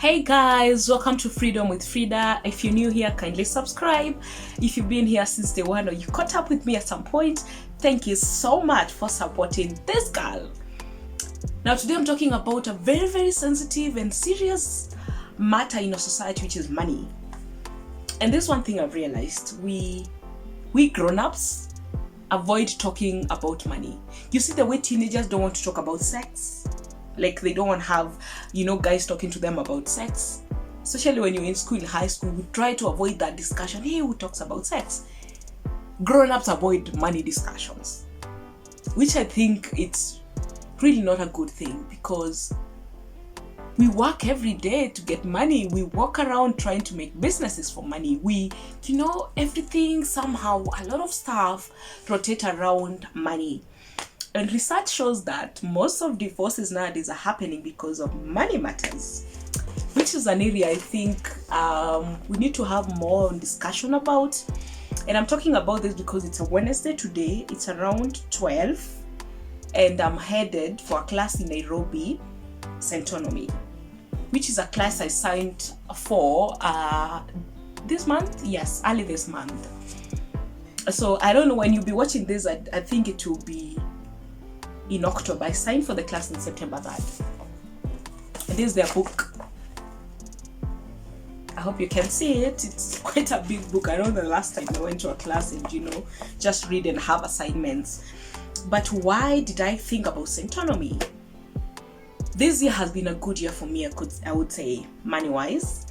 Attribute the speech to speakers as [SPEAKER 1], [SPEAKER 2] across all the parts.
[SPEAKER 1] Hey guys, welcome to Freedom with Frida. If you're new here, kindly subscribe. If you've been here since day one or you caught up with me at some point, thank you so much for supporting this girl. Now today I'm talking about a very sensitive and serious matter in our society, which is money. And this one thing I've realized, we grown-ups avoid talking about money. You see the way teenagers don't want to talk about sex? Like they don't want to have, guys talking to them about sex. Especially when you're in school, in high school, we try to avoid that discussion. Hey, who talks about sex? Grown-ups avoid money discussions, which I think it's really not a good thing, because we work every day to get money. We walk around trying to make businesses for money. Everything somehow, a lot of stuff rotate around money. And research shows that most of divorces nowadays are happening because of money matters, which is an area I think we need to have more discussion about. And I'm talking about this because it's a Wednesday today. It's around 12 and I'm headed for a class in Nairobi, Centonomy, which is a class I signed for this month. Yes, early this month. So I don't know when you'll be watching this. I think it will be in October. I signed for the class in September 3rd. And this is their book. I hope you can see it. It's quite a big book. I know the last time I went to a class and just read and have assignments. But why did I think about Centonomy? This year has been a good year for me, I would say, money-wise.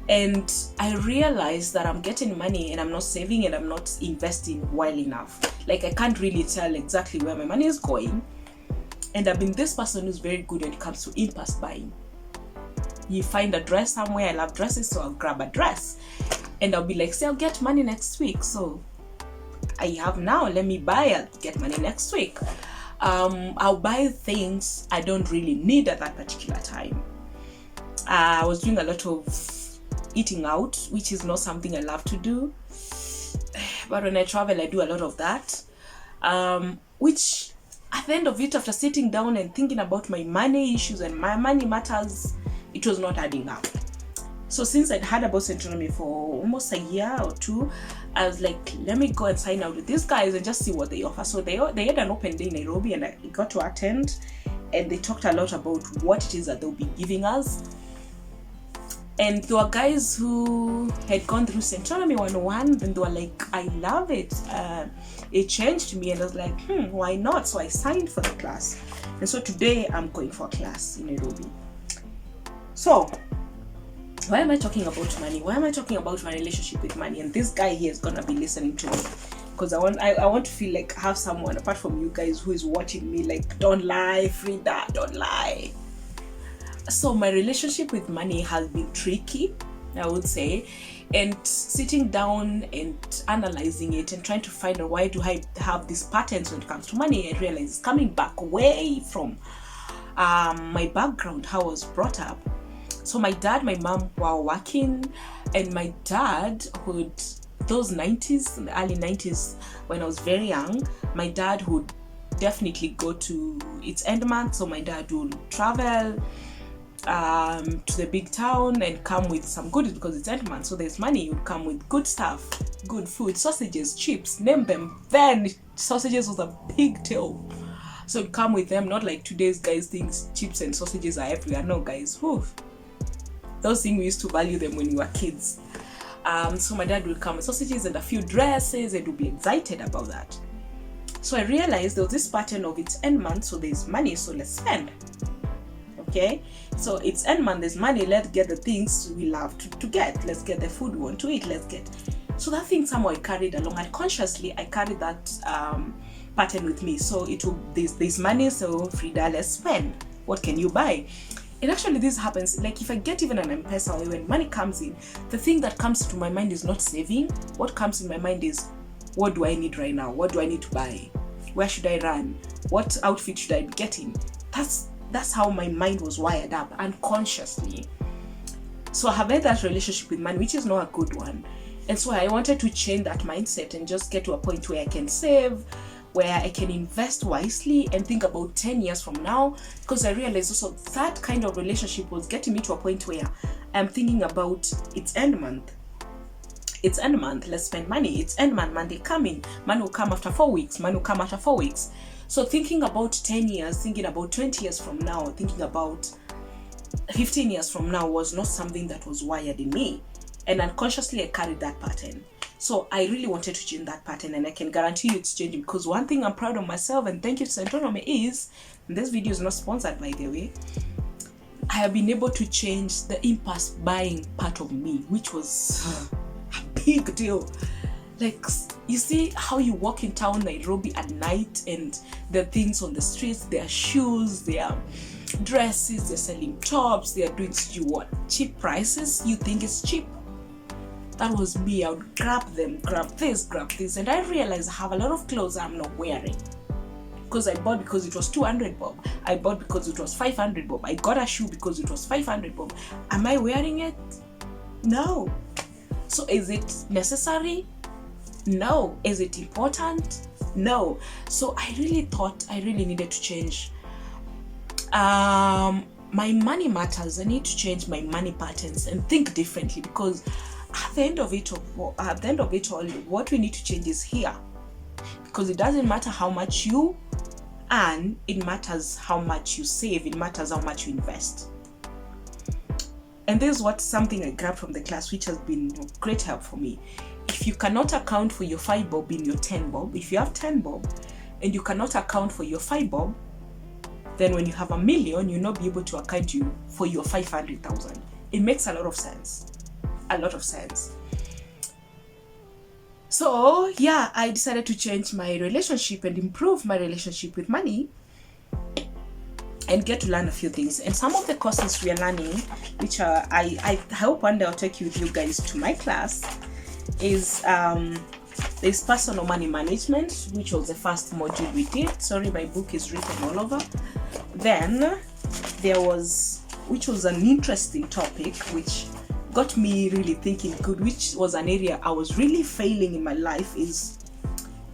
[SPEAKER 1] And I realized that I'm getting money and I'm not saving and I'm not investing well enough. Like I can't really tell exactly where my money is going. And I've been this person who's very good when it comes to impulse buying. You find a dress somewhere, I love dresses, so I'll grab a dress. And I'll be like, say I'll get money next week. So I have now, let me buy, I'll get money next week. I'll buy things I don't really need at that particular time. I was doing a lot of eating out, which is not something I love to do, but when I travel I do a lot of that, which at the end of it, after sitting down and thinking about my money issues and my money matters, it was not adding up. So since I'd heard about Centonomy for almost a year or two, I was like, let me go and sign out with these guys and just see what they offer. So they had an open day in Nairobi and I got to attend, and they talked a lot about what it is that they'll be giving us. And there were guys who had gone through Centonomy 101, and they were like, I love it. It changed me. And I was like, why not? So I signed for the class. And so today I'm going for a class in Nairobi. So why am I talking about money? Why am I talking about my relationship with money? And this guy here is going to be listening to me, because I want to feel like I have someone apart from you guys who is watching me like, don't lie, Frida, don't lie. So my relationship with money has been tricky, I would say, and sitting down and analyzing it and trying to find out why do I have these patterns when it comes to money, I realize it's coming back way from my background, how I was brought up. So my dad, my mom were working, and my dad would, those 90s, the early 90s, when I was very young, my dad would definitely go to its end month. So my dad would travel to the big town and come with some goodies because it's end month, so there's money. You'd come with good stuff, good food, sausages, chips, name them. Then sausages was a big deal, so it'd come with them. Not like today's guys think chips and sausages are everywhere. No guys, those things we used to value them when we were kids. So my dad would come with sausages and a few dresses and would be excited about that. So I realized there was this pattern of it's end month, so there's money, so let's spend. Okay, so it's end month, there's money, let's get the things we love to get. Let's get the food we want to eat, so that thing somehow I carried along, and consciously I carried that pattern with me. So there's money, so Frida, let's spend. What can you buy? And actually this happens, like if I get even an M-Pesa, when money comes in, the thing that comes to my mind is not saving. What comes in my mind is, what do I need right now? What do I need to buy? Where should I run? What outfit should I be getting? That's how my mind was wired up unconsciously. So I have had that relationship with money, which is not a good one. And so I wanted to change that mindset and just get to a point where I can save where I can invest wisely and think about 10 years from now, because I realized also that kind of relationship was getting me to a point where I'm thinking about it's end month. It's end month, let's spend money. It's end month, Monday coming. Money will come after 4 weeks. Money will come after 4 weeks. So thinking about 10 years, thinking about 20 years from now, thinking about 15 years from now was not something that was wired in me. And unconsciously, I carried that pattern. So I really wanted to change that pattern, and I can guarantee you it's changing, because one thing I'm proud of myself, and thank you to Centonomy, is, and this video is not sponsored by the way, I have been able to change the impulse buying part of me, which was a big deal. Like, you see how you walk in town Nairobi at night and there are things on the streets, there are shoes, there are dresses, they're selling tops, they are doing cheap prices. You think it's cheap. That was me. I would grab them, grab this, and I realized I have a lot of clothes I'm not wearing, because I bought because it was 200 bob. I bought because it was 500 bob. I got a shoe because it was 500 bob. Am I wearing it? No. So is it necessary? No. Is it important? No. So I really thought I really needed to change my money matters. I need to change my money patterns and think differently, because at the end of it all, what we need to change is here. Because it doesn't matter how much you earn, it matters how much you save, it matters how much you invest. And this is something I grabbed from the class, which has been great help for me. If you cannot account for your 5 bob in your 10 bob, if you have 10 bob and you cannot account for your 5 bob, then when you have $1 million, you'll not be able to account for your 500,000. It makes a lot of sense. A lot of sense. So yeah, I decided to change my relationship and improve my relationship with money and get to learn a few things. And some of the courses we are learning, which I hope one day I'll take you with you guys to my class, is there's personal money management, which was the first module we did. Sorry, my book is written all over. Then there was, which was an interesting topic, which got me really thinking good, which was an area I was really failing in my life, is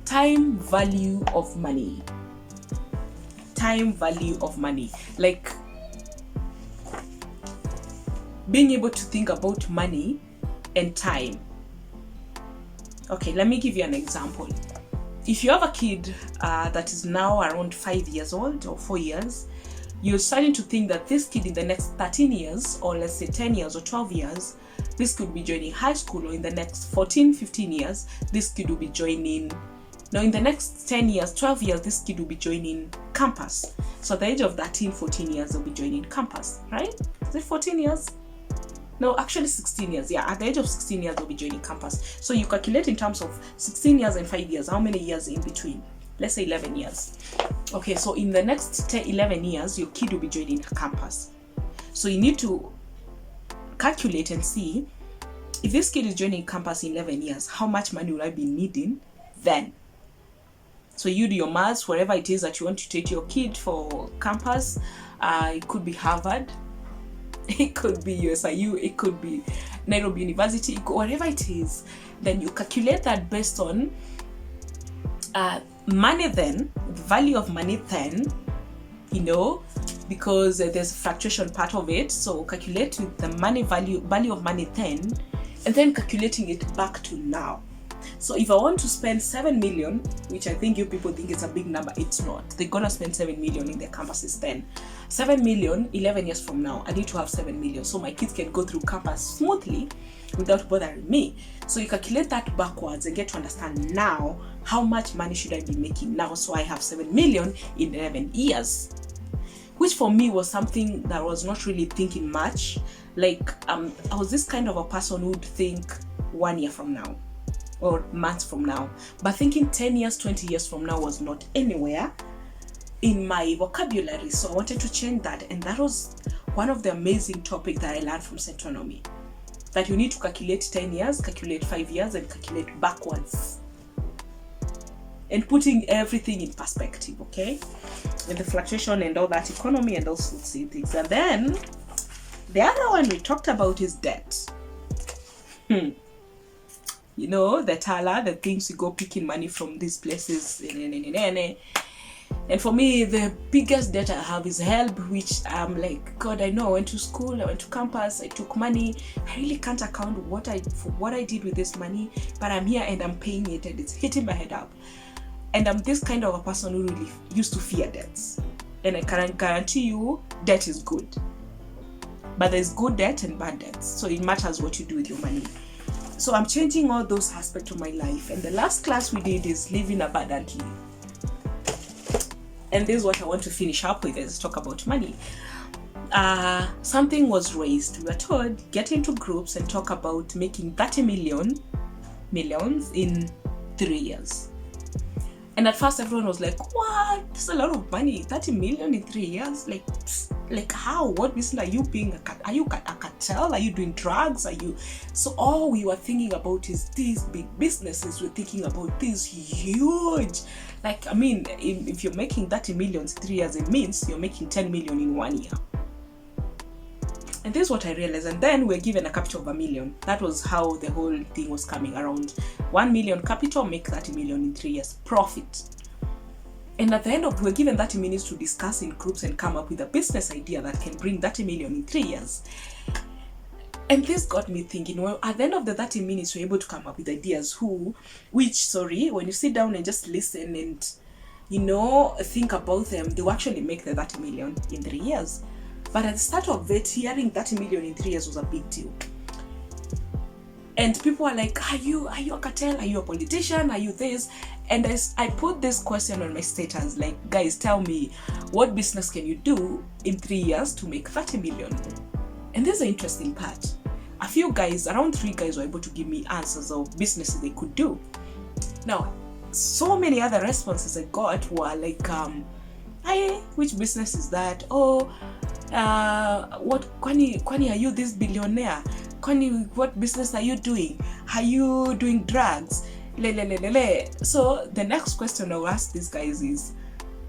[SPEAKER 1] time value of money. Time value of money. Like, being able to think about money and time. Okay, let me give you an example. If you have a kid that is now around 5 years old or 4 years, you're starting to think that this kid in the next 13 years, or let's say 10 years or 12 years, this could be joining high school, or in the next 14, 15 years, this kid will be joining, now in the next 10 years, 12 years, this kid will be joining campus. So at the age of 13, 14 years, they'll be joining campus, right? Is it 14 years? No, actually 16 years. Yeah, at the age of 16 years, they'll be joining campus. So you calculate in terms of 16 years and 5 years, how many years in between? Let's say 11 years. Okay, so in the next 11 years, your kid will be joining campus. So you need to calculate and see, if this kid is joining campus in 11 years, how much money will I be needing then? So you do your maths, wherever it is that you want to take your kid for campus. It could be Harvard, it could be USIU, it could be Nairobi University, wherever it is. Then you calculate that based on money then, the value of money then, because there's a fluctuation part of it. So calculate with the money value of money then, and then calculating it back to now. So if I want to spend 7 million, which I think you people think it's a big number, it's not. They're gonna spend 7 million in their campuses then. 7 million, 11 years from now, I need to have 7 million so my kids can go through campus smoothly without bothering me. So you calculate that backwards and get to understand now, how much money should I be making now so I have 7 million in 11 years. Which for me was something that I was not really thinking much. Like, I was this kind of a person who would think 1 year from now or months from now, but thinking 10 years, 20 years from now was not anywhere in my vocabulary. So I wanted to change that, and that was one of the amazing topics that I learned from Centonomy, that you need to calculate 10 years, calculate 5 years, and calculate backwards, and putting everything in perspective, okay? With the fluctuation and all that, economy and those same things. And then the other one we talked about is debt. you know, the tala, the things you go picking money from these places. And for me, the biggest debt I have is help, which I'm like, God, I know I went to school, I went to campus, I took money. I really can't account for what I did with this money, but I'm here and I'm paying it and it's hitting my head up. And I'm this kind of a person who really used to fear debts. And I can guarantee you, debt is good. But there's good debt and bad debts. So it matters what you do with your money. So I'm changing all those aspects of my life. And the last class we did is living abundantly. And this is what I want to finish up with, is talk about money. Something was raised. We were told, get into groups and talk about making 30 millions in 3 years. And at first everyone was like, what? That's a lot of money. 30 million in 3 years? Like how? What business are you being? Are you a cartel? Are you doing drugs? So all we were thinking about is these big businesses. We're thinking about these huge, like, I mean, if you're making 30 million in 3 years, it means you're making 10 million in 1 year. And this is what I realized. And then we're given a capital of $1 million. That was how the whole thing was coming around. 1 million capital, make 30 million in 3 years profit. And at the end of, we're given 30 minutes to discuss in groups and come up with a business idea that can bring 30 million in 3 years. And this got me thinking, well, at the end of the 30 minutes, we're able to come up with ideas when you sit down and just listen and, you know, think about them, they will actually make the 30 million in 3 years. But at the start of it, hearing 30 million in 3 years was a big deal. And people are like, are you a cartel? Are you a politician? Are you this? And I put this question on my status, like, guys, tell me, what business can you do in 3 years to make 30 million? And this is the interesting part. A few guys, around 3 guys, were able to give me answers of businesses they could do. Now, so many other responses I got were like, which business is that? Kwani are you this billionaire? Kwani, what business are you doing? Are you doing drugs? So the next question I'll ask these guys is,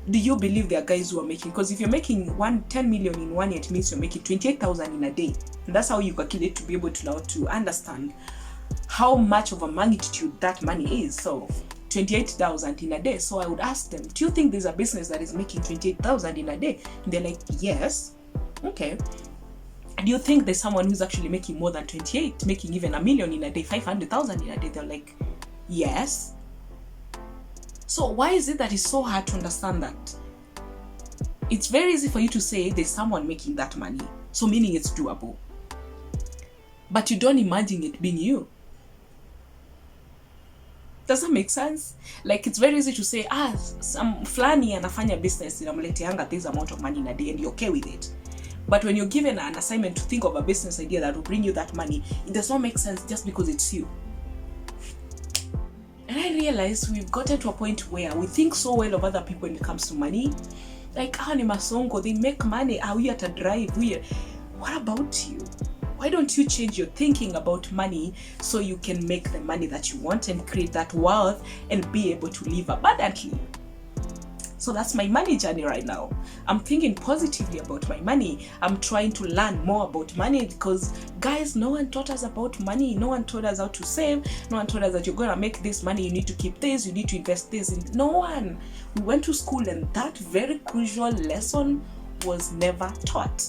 [SPEAKER 1] do you believe there are guys who are making, because if you're making 10 million in 1 year, it means you're making 28,000 in a day. And that's how you calculate to be able to now to understand how much of a magnitude that money is. So 28,000 in a day. So I would ask them, do you think there's a business that is making 28,000 in a day? And they're like, yes. Okay. Do you think there's someone who's actually making more than 28, making even $1 million in a day, 500,000 in a day? They're like, yes. So why is it that it's so hard to understand that? It's very easy for you to say there's someone making that money, so meaning it's doable. But you don't imagine it being you. Does that make sense? Like, it's very easy to say, some flani anafanya business inamleteanga this amount of money in a day, and you're okay with it. But when you're given an assignment to think of a business idea that will bring you that money, it does not make sense just because it's you. And I realized we've gotten to a point where we think so well of other people when it comes to money. Like, ni masongo, they make money, we at a drive, what about you? Why don't you change your thinking about money so you can make the money that you want and create that wealth and be able to live abundantly? So that's my money journey right now. I'm thinking positively about my money. I'm trying to learn more about money because, guys, no one taught us about money. No one taught us how to save. No one taught us that you're going to make this money. You need to keep this. You need to invest this. No one. We went to school and that very crucial lesson was never taught.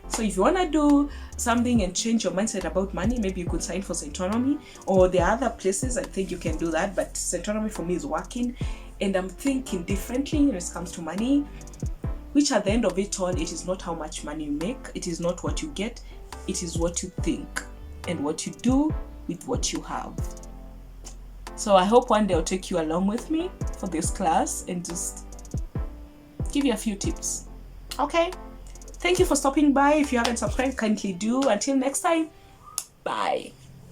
[SPEAKER 1] So if you want to do something and change your mindset about money, maybe you could sign for Centonomy, or there are other places I think you can do that, but Centonomy for me is working, and I'm thinking differently when it comes to money, which at the end of it all, it is not how much money you make, it is not what you get, it is what you think and what you do with what you have. So I hope one day I'll take you along with me for this class and just give you a few tips. Okay? Thank you for stopping by. If you haven't subscribed, kindly do. Until next time, bye.